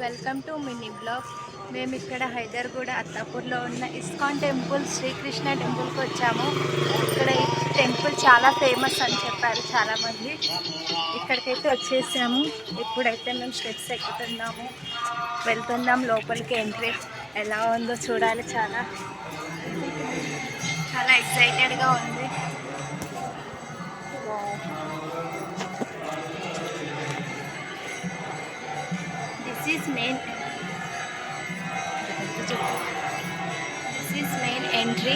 Welcome to mini blog. మేము ఇక్కడ హైదర్గూడ అత్తాపూర్లో ఉన్న ఇస్కాన్ టెంపుల్ శ్రీకృష్ణ టెంపుల్కి వచ్చాము. ఇక్కడ ఈ టెంపుల్ చాలా ఫేమస్ అని చెప్పారు చాలామంది. ఇక్కడికైతే వచ్చేసాము. ఇప్పుడైతే మేము స్టెప్స్ ఎక్కుతున్నాము, వెళ్తున్నాం లోపలికి. ఎంట్రీ ఎలా ఉందో చూడాలి. చాలా చాలా ఎక్సైటెడ్గా ఉంది. This is main entry.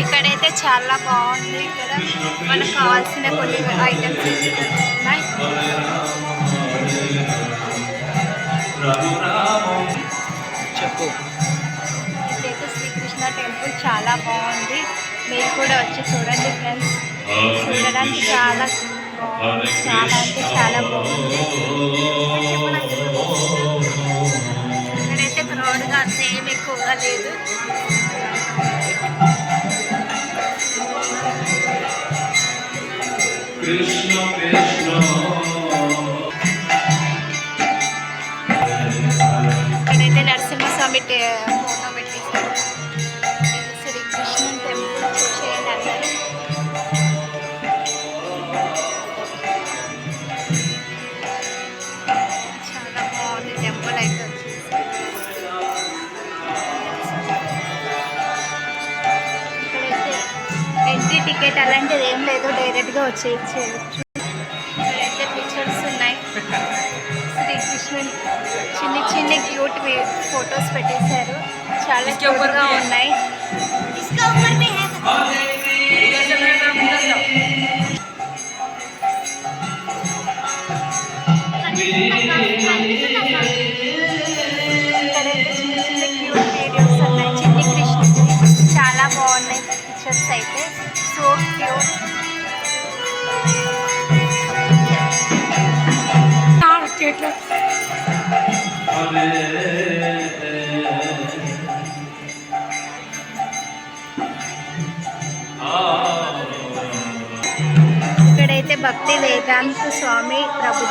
ఇక్కడైతే చాలా బాగుంది. ఇక్కడ మనకు కావాల్సిన కొన్ని ఐటమ్స్ ఉన్నాయి. ఇదైతే శ్రీకృష్ణ టెంపుల్ చాలా బాగుంది. మీరు కూడా వచ్చి చూడండి ఫ్రెండ్స్. చూడడానికి చాలా బాగుంది, చాలా అంటే చాలా బాగుంది. ఇక్కడైతే క్రౌడ్గా అంత ఏమి ఎక్కువగా లేదు. ఇక్కడైతే నరసింహస్వామి ఫోటో పెట్టేసారు. శ్రీకృష్ణ టెంపుల్ చూసేయండి అందరూ. చాలా బాగుంది టెంపుల్ అయితే. ఇక్కడైతే ఎంట్రీ టికెట్ అలాంటిది ఏం లేదు, డైరెక్ట్గా వచ్చేయచ్చు. ఇక్కడైతే పిక్చర్స్ ఉన్నాయి. శ్రీకృష్ణుని చిన్న చిన్న క్యూట్ ఫొటోస్ పెట్టేశారు. చాలా క్యూట్గా ఉన్నాయి. ఇక్కడైతే చిన్న చిన్న క్యూట్ వీడియోస్ ఉన్నాయి. చిన్ని కృష్ణుడి చాలా బాగున్నాయి పిక్చర్స్ అయితే. So cute. ఇక్కడైతే భక్తి వేదాంత స్వామి ప్రభు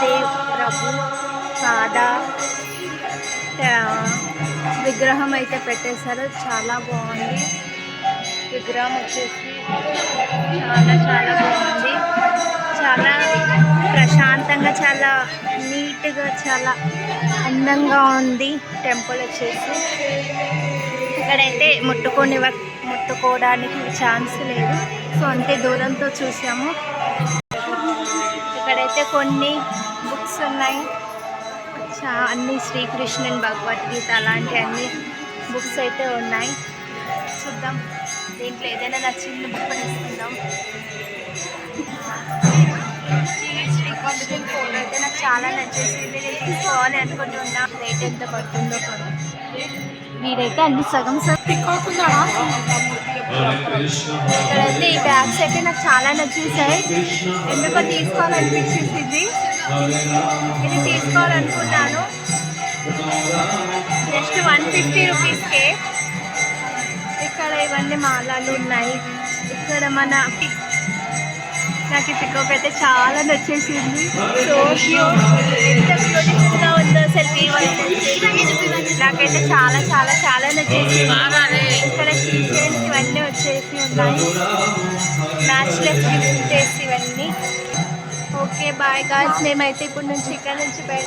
పాద విగ్రహం అయితే పెట్టేశారు. చాలా బాగుంది విగ్రహం వచ్చేసి. చాలా చాలా బాగుంది. చాలా ప్రశాంతంగా, చాలా నీట్గా, చాలా అందంగా ఉంది టెంపుల్ వచ్చేసి. ఇక్కడైతే ముట్టుకోవడానికి ఛాన్స్ లేదు. సో అంతే దూరంతో చూసాము. ఇక్కడైతే కొన్ని బుక్స్ ఉన్నాయి. అన్ని శ్రీకృష్ణుని భగవద్గీత అలాంటి అన్ని బుక్స్ అయితే ఉన్నాయి. చూద్దాం, దీంట్లో ఏదైనా నచ్చింది బుక్ తీసుకుందాం. శ్రీకృష్ణుని ఫోటో అయితే నాకు చాలా నచ్చేసింది. నేను తీసుకోవాలి అనుకుంటున్నా. రేట్ ఎంత పడుతుందో కదా. వీడైతే అన్ని సగం ఇక్కడైతే ఈ బ్యాగ్స్ అయితే నాకు చాలా నచ్చేసాయి. ఎందుకో తీసుకోవాలనిపించేసింది. ఇది తీసుకోవాలనుకున్నాను. జస్ట్ 150 రూపీస్కే. ఇక్కడ ఇవన్నీ మాలాలు ఉన్నాయి. ఇక్కడ నాకు ఈ పికప్ అయితే చాలా నచ్చేసింది. సో క్యూట్, ఎంత బ్యూటిఫుల్గా ఉందో సెల్ఫీ. నాకైతే చాలా చాలా చాలా నచ్చేసింది. ఇక్కడ కిచెన్స్ ఇవన్నీ వచ్చేసి ఉన్నాయి. మ్యాచ్లెస్ గిఫ్ట్ ఇవన్నీ. Okay bye guys. మేమైతే ఇప్పుడు నుంచి ఇక్కడ నుంచి బయట